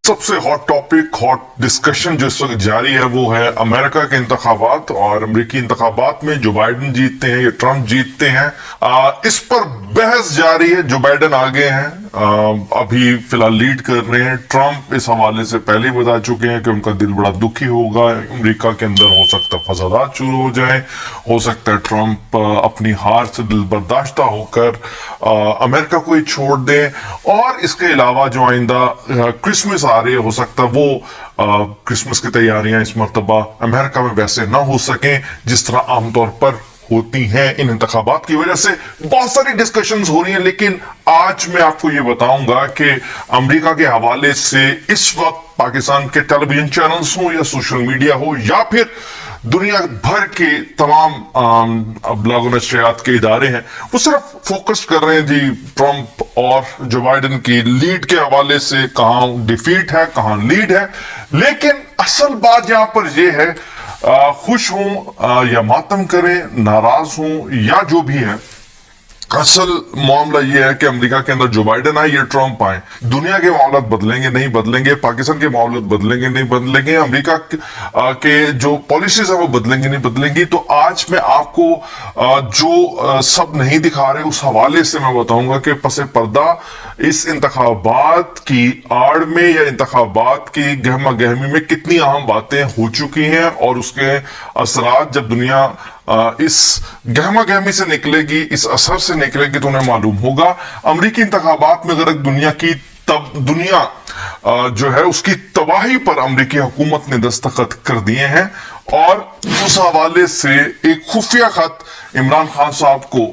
सबसे hot topic, hot discussion जो इस वक्त जारी है वो है अमेरिका के इंतखाबात। और अमेरिकी इंतखाबात में जो बाइडन जीतते हैं या ट्रंप जीतते हैं, इस पर बहस जारी है। जो बाइडन आगे हैं, अभी फिलहाल लीड कर रहे हैं। ट्रंप इस हवाले से पहले ही बता चुके हैं कि उनका दिल बड़ा दुखी होगा। अमेरिका के अंदर हो सकता है फसादात शुरू हो जाए, हो सकता है ट्रंप अपनी हार से दिल बर्दाश्ता होकर अमेरिका को ही छोड़ दें। और इसके अलावा जो आइंदा क्रिसमस आ रही है, हो सकता है वो क्रिसमस की तैयारियां इस मरतबा अमेरिका में वैसे ना हो सकें जिस तरह आमतौर पर होती हैं इन इंतखाबात की वजह से। बहुत सारी डिस्कशंस हो रही हैं, लेकिन आज मैं आपको ये बताऊंगा कि अमेरिका के हवाले से इस वक्त पाकिस्तान के टेलीविजन चैनल्स हो या सोशल मीडिया हो या फिर दुनिया भर के तमाम ब्लॉग नशरियात के इदारे हैं, वो सिर्फ फोकस कर रहे हैं जी ट्रंप और जो बाइडन की लीड के हवाले से। कहां डिफीट है, कहां लीड है। लेकिन असल बात यहां पर यह है, खुश हों या मातम करें, नाराज हों या जो भी है, असल मामला यह है कि अमेरिका के अंदर जो बाइडन आए या ट्रंप आए, दुनिया के मामला बदलेंगे नहीं बदलेंगे, पाकिस्तान के मामला बदलेंगे नहीं बदलेंगे, अमेरिका के जो पॉलिसीज है वो बदलेंगे नहीं बदलेंगी। तो आज मैं आपको जो सब नहीं दिखा रहे उस हवाले से मैं बताऊंगा कि पसे पर्दा इस इंतखाबात की आड़ में या इंतखाबात की गहमा गहमी में कितनी अहम बातें हो चुकी हैं और उसके असरात जब दुनिया इस गहमा गहमी से निकलेगी, इस असर से निकलेगी, तो उन्हें मालूम होगा। अमेरिकी इंतखाबात में अगर दुनिया जो है उसकी तबाही पर अमेरिकी हुकूमत ने दस्तखत कर दिए हैं। और उस हवाले से एक खुफिया खत इमरान खान साहब को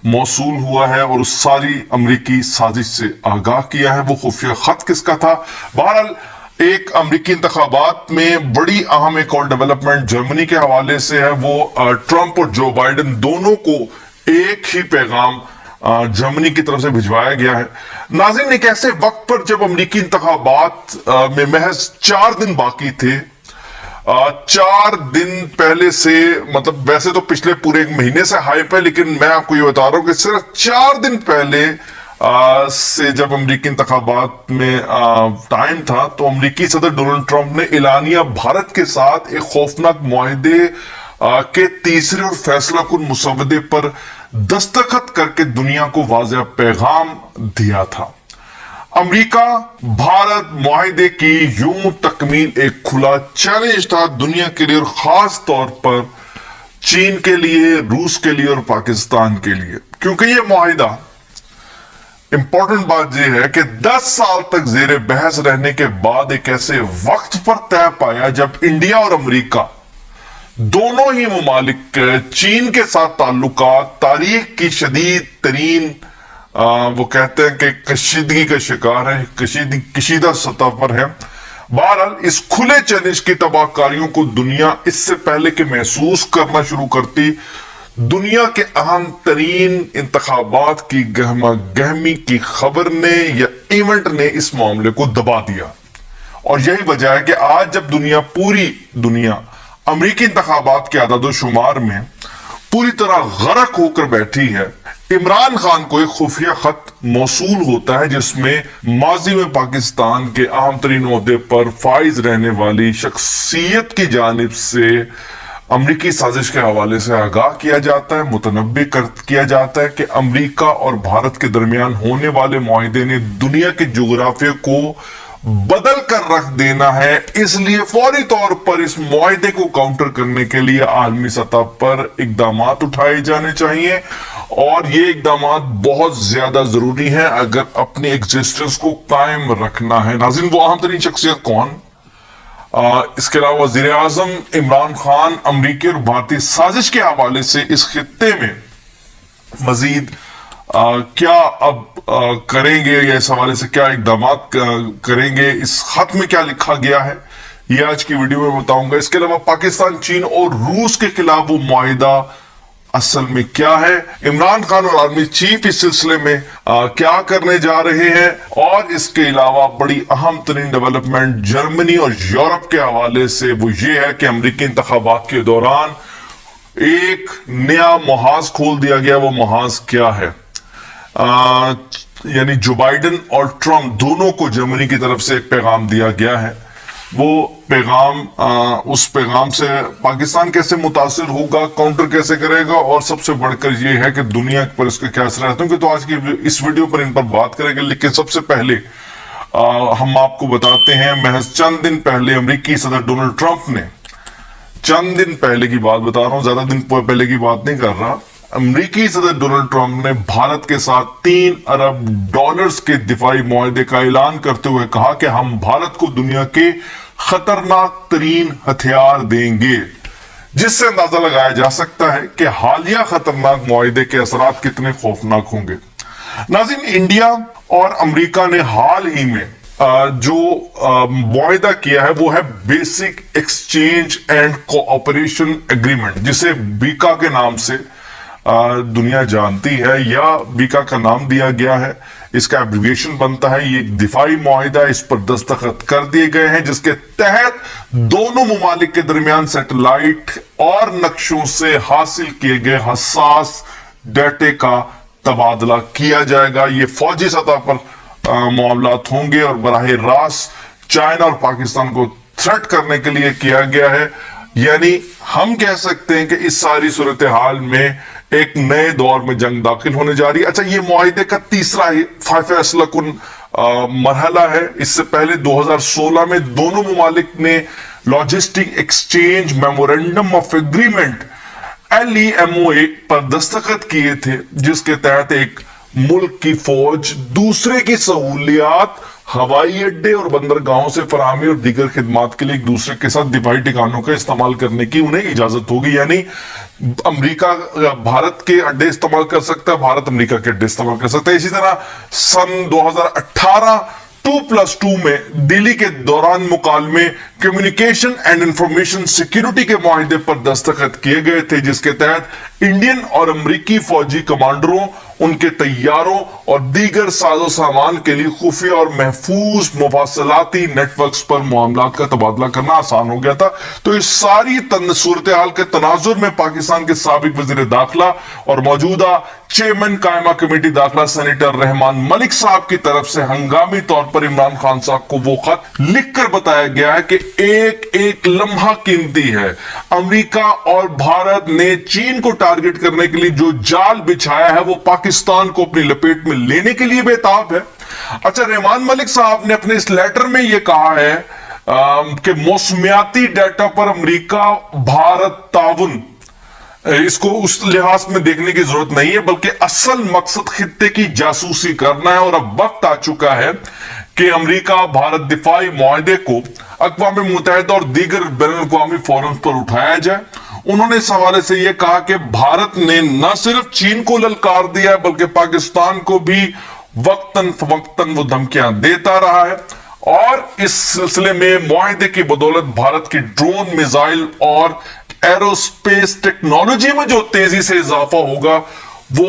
मौसूल हुआ है और उस सारी अमेरिकी साजिश से आगाह किया है। वो खुफिया खत किसका था? बहरहाल एक अमेरिकी इंतखाबात में बड़ी अहम एक और डेवलपमेंट जर्मनी के हवाले से है। वो ट्रंप और जो बाइडन दोनों को एक ही पैगाम जर्मनी की तरफ से भिजवाया गया है। नाज़रीन, एक ऐसे वक्त पर जब अमेरिकी इंतखाबात में महज 4 दिन बाकी थे, 4 दिन पहले से, मतलब वैसे तो पिछले पूरे 1 महीने से हाइप है, लेकिन मैं आपको ये बता रहा हूं कि सिर्फ 4 दिन पहले से जब अमेरिकी इंतखाबात में टाइम था, तो अमेरिकी सदर डोनाल्ड ट्रंप ने एलानिया भारत के साथ एक खौफनाक मुआहदे के तीसरे और फैसला कुन मुसवदे पर दस्तखत करके दुनिया को वाज़ेह पैगाम दिया था। अमेरिका भारत मुआहदे की यूं तकमील एक खुला चैलेंज था दुनिया के लिए, और खास तौर पर चीन के लिए, रूस के लिए और पाकिस्तान के लिए, क्योंकि यह मुआहदा, इंपॉर्टेंट बात यह है कि 10 साल तक जेर बहस रहने के बाद एक ऐसे वक्त पर तय पाया जब इंडिया और अमेरिका दोनों ही ममालिक चीन के साथ ताल्लुकात तारीख की शदीद तरीन, वो कहते हैं कि कशीदगी का शिकार है, कशीदा सतह पर है। बहरहाल इस खुले चैलेंज की तबाहकारियों को दुनिया इससे पहले कि महसूस करना शुरू करती, दुनिया के अहम तरीन इंतखाबात की गहमा गहमी की खबर ने या इवेंट ने इस मामले को दबा दिया। और यही वजह है कि आज जब पूरी दुनिया अमेरिकी इंतखाबात के आदाद-ओ-शुमार में पूरी तरह गरक होकर बैठी है, इमरान खान को एक खुफिया खत मौसूल होता है जिसमें माजी में पाकिस्तान के अहम तरीन ओहदे पर फाइज रहने वाली शख्सियत की जानिब से अमेरिकी साजिश के हवाले से आगाह किया जाता है, मुतनब्बी किया जाता है कि अमेरिका और भारत के दरमियान होने वाले मुआहदे ने दुनिया के जोग्राफिया को बदल कर रख देना है। इसलिए फौरी तौर पर इस मुआहदे को काउंटर करने के लिए आलमी सतह पर इकदाम उठाए जाने चाहिए, और ये इकदाम बहुत ज्यादा जरूरी है अगर अपनी एग्जिस्टेंस को कायम रखना है। नाज़रीन, वो अहम तरीन शख्सियत कौन? इसके अलावा वज़ीर आज़म इमरान खान अमेरिकी और भारतीय साजिश के हवाले से इस खित्ते में मजीद क्या अब करेंगे या इस हवाले से क्या इकदाम करेंगे, इस खत में क्या लिखा गया है, ये आज की वीडियो में बताऊंगा। इसके अलावा पाकिस्तान, चीन और रूस के खिलाफ वो मुआहिदा असल में क्या है, इमरान खान और आर्मी चीफ इस सिलसिले में क्या करने जा रहे हैं, और इसके अलावा बड़ी अहम तरीन डेवलपमेंट जर्मनी और यूरोप के हवाले से वो ये है कि अमेरिकी इंतखाबात के दौरान एक नया महाज खोल दिया गया। वो महाज क्या है? यानी जो बाइडेन और ट्रंप दोनों को जर्मनी की तरफ से एक पैगाम दिया गया है, वो पैगाम उस पैगाम से पाकिस्तान कैसे मुतासिर होगा, काउंटर कैसे करेगा, और सबसे बढ़कर ये है कि दुनिया पर इसका क्या असर रहता है। तो आज की इस वीडियो पर इन पर बात करेंगे, लेकिन सबसे पहले हम आपको बताते हैं, महज चंद दिन पहले अमेरिकी सदर डोनाल्ड ट्रंप ने, चंद दिन पहले की बात बता रहा हूं, ज्यादा दिन पहले की बात नहीं कर रहा, अमेरिकी सदर डोनाल्ड ट्रंप ने भारत के साथ $3 अरब के दिफाई मुआहदे का ऐलान करते हुए कहा कि हम भारत को दुनिया के खतरनाक तरीन हथियार देंगे, जिससे अंदाजा लगाया जा सकता है कि हालिया खतरनाक मुआहदे के असरात कितने खौफनाक होंगे। नाज़रीन, इंडिया और अमेरिका ने हाल ही में जो मुआहदा किया है वो है basic exchange and cooperation agreement, जिसे बीका के नाम से दुनिया जानती है, या बीका का नाम दिया गया है, इसका एब्रिविएशन बनता है। ये एक दिफाई मुआहिदा, इस पर दस्तखत कर दिए गए हैं, जिसके तहत दोनों मुमालिक के दरमियान सैटेलाइट और नक्शों से हासिल किए गए हसास डाटे का तबादला किया जाएगा। ये फौजी सतह पर मामलात होंगे और बराह रास्त चाइना और पाकिस्तान को थ्रेट करने के लिए किया गया है। यानी हम कह सकते हैं कि इस सारी सूरत हाल में एक नए दौर में जंग दाखिल होने जा रही है। अच्छा, ये मुआहिदे का तीसरा फैसला कुन मरहला है। इससे पहले 2016 में दोनों मुमालिक ने logistic exchange memorandum of agreement LEMOA पर दस्तखत किए थे, जिसके तहत एक मुल्क की फौज दूसरे की सहूलियात हवाई अड्डे और बंदरगाहों से फराहमी और दीगर खिदमात के लिए एक दूसरे के साथ दिफाई ठिकानों का इस्तेमाल करने की उन्हें इजाजत होगी। यानी अमेरिका भारत के अड्डे इस्तेमाल कर सकता है, भारत अमेरिका के अड्डे इस्तेमाल कर सकता है। इसी तरह सन 2018 2+2 में दिल्ली के दौरान मुकालमे कम्युनिकेशन एंड इंफॉर्मेशन सिक्योरिटी के मुआहिदे पर दस्तखत किए गए थे, जिसके तहत इंडियन और अमेरिकी फौजी कमांडरों, उनके तैयारों और दीगर साजो सामान के लिए खुफिया और महफूज मुवासलाती नेटवर्क्स पर मामलात का तबादला करना आसान हो गया था। तो इस सारी सूरत हाल के तनाजुर में पाकिस्तान के साबिक वजीर दाखिला और मौजूदा चेयरमैन कायमा कमेटी दाखिला सेनेटर रहमान मलिक साहब की तरफ से हंगामी तौर पर इमरान खान साहब को वो खत लिखकर बताया गया है कि एक एक लम्हा कीमती है। अमेरिका और भारत ने चीन को टारगेट करने के लिए जो जाल बिछाया है वो पाकिस्तान को अपनी लपेट में लेने के लिए बेताब है। अच्छा, रहमान मलिक साहब ने अपने इस लेटर में यह कहा है कि मौसमियाती डाटा पर अमेरिका भारत ताउन, इसको उस लिहाज में देखने की जरूरत नहीं है, बल्कि असल मकसद खित्ते की जासूसी करना है। और अब वक्त आ चुका है कि अमेरिका भारत दिफाई मुआहदे को अक़वाम मुत्तहिदा और दीगर बैनुल-अक़वामी फोरम पर उठाया जाए। उन्होंने इस हवाले से यह कहा कि भारत ने न सिर्फ चीन को ललकार दिया है, बल्कि पाकिस्तान को भी वक्तन फवक्तन वो धमकियां देता रहा है। और इस सिलसिले में मुआहदे की बदौलत भारत की ड्रोन, मिसाइल और एरोस्पेस टेक्नोलॉजी में जो तेजी से इजाफा होगा वो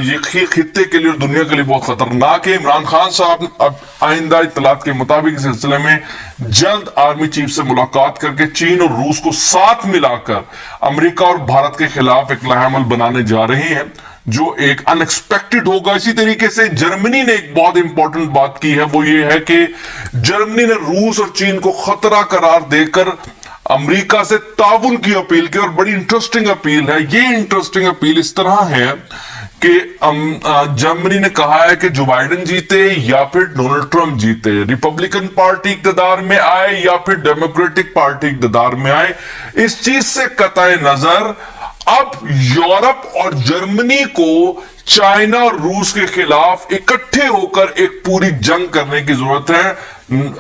ये खित्ते के लिए और दुनिया के लिए बहुत खतरनाक है। इमरान खान साहब अब आइंदा इत्तलात के मुताबिक इस सिलसिले में जल्द आर्मी चीफ से मुलाकात करके चीन और रूस को साथ मिलाकर अमेरिका और भारत के खिलाफ एक लाहेमल बनाने जा रहे हैं, जो एक अनएक्सपेक्टेड होगा। इसी तरीके से जर्मनी ने एक बहुत इंपॉर्टेंट बात की है, वो ये है कि जर्मनी ने रूस और चीन को खतरा करार देकर अमेरिका से ताउन की अपील की, और बड़ी इंटरेस्टिंग अपील है। ये इंटरेस्टिंग अपील इस तरह है कि जर्मनी ने कहा है कि जो बाइडेन जीते या फिर डोनाल्ड ट्रंप जीते, रिपब्लिकन पार्टी इक़्तिदार में आए या फिर डेमोक्रेटिक पार्टी इक़्तिदार में आए, इस चीज से कतई नजर अब यूरोप और जर्मनी को चाइना और रूस के खिलाफ इकट्ठे होकर एक पूरी जंग करने की जरूरत है।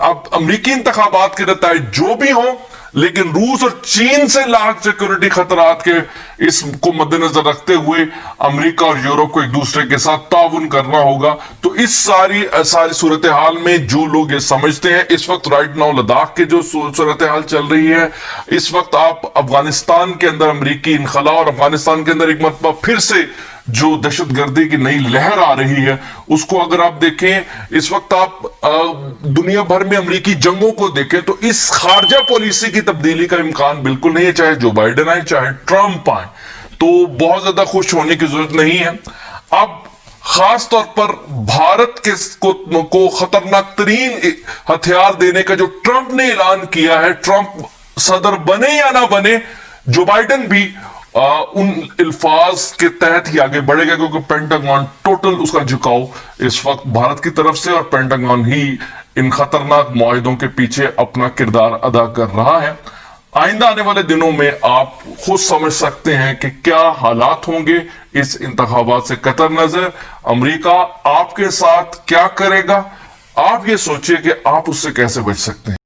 अब अमेरिकी इंतखाबात के नतीजे जो भी हो, लेकिन रूस और चीन से लार्ज सिक्योरिटी खतरात के इसको मद्देनजर रखते हुए अमेरिका और यूरोप को एक दूसरे के साथ ताउन करना होगा। तो इस सारी सूरत हाल में जो लोग ये समझते हैं, इस वक्त राइट नाउ लद्दाख के जो सूरत हाल चल रही है, इस वक्त आप अफगानिस्तान के अंदर अमेरिकी इनखला और अफगानिस्तान के अंदर एक मरतबा फिर से जो दहशतगर्दी की नई लहर आ रही है, उसको अगर आप देखें, इस वक्त आप दुनिया भर में अमेरिकी जंगों को देखें तो इस खारजा पॉलिसी की तब्दीली का इम्कान बिल्कुल नहीं है, चाहे जो बाइडेन आए चाहे ट्रंप आए। तो बहुत ज्यादा खुश होने की जरूरत नहीं है। अब खास तौर पर भारत को खतरनाक तरीन हथियार देने का जो ट्रंप ने ऐलान किया है, ट्रंप सदर बने या ना बने, जो बाइडेन भी उन अल्फाज के तहत ही आगे बढ़ेगा, क्योंकि पेंटागन टोटल उसका झुकाव इस वक्त भारत की तरफ से, और पेंटागन ही इन खतरनाक मुआहिदों के पीछे अपना किरदार अदा कर रहा है। आइंदा आने वाले दिनों में आप खुद समझ सकते हैं कि क्या हालात होंगे इस इंतखाबात से कतर नजर। अमेरिका आपके साथ क्या करेगा, आप ये सोचिए कि आप उससे कैसे बच सकते हैं।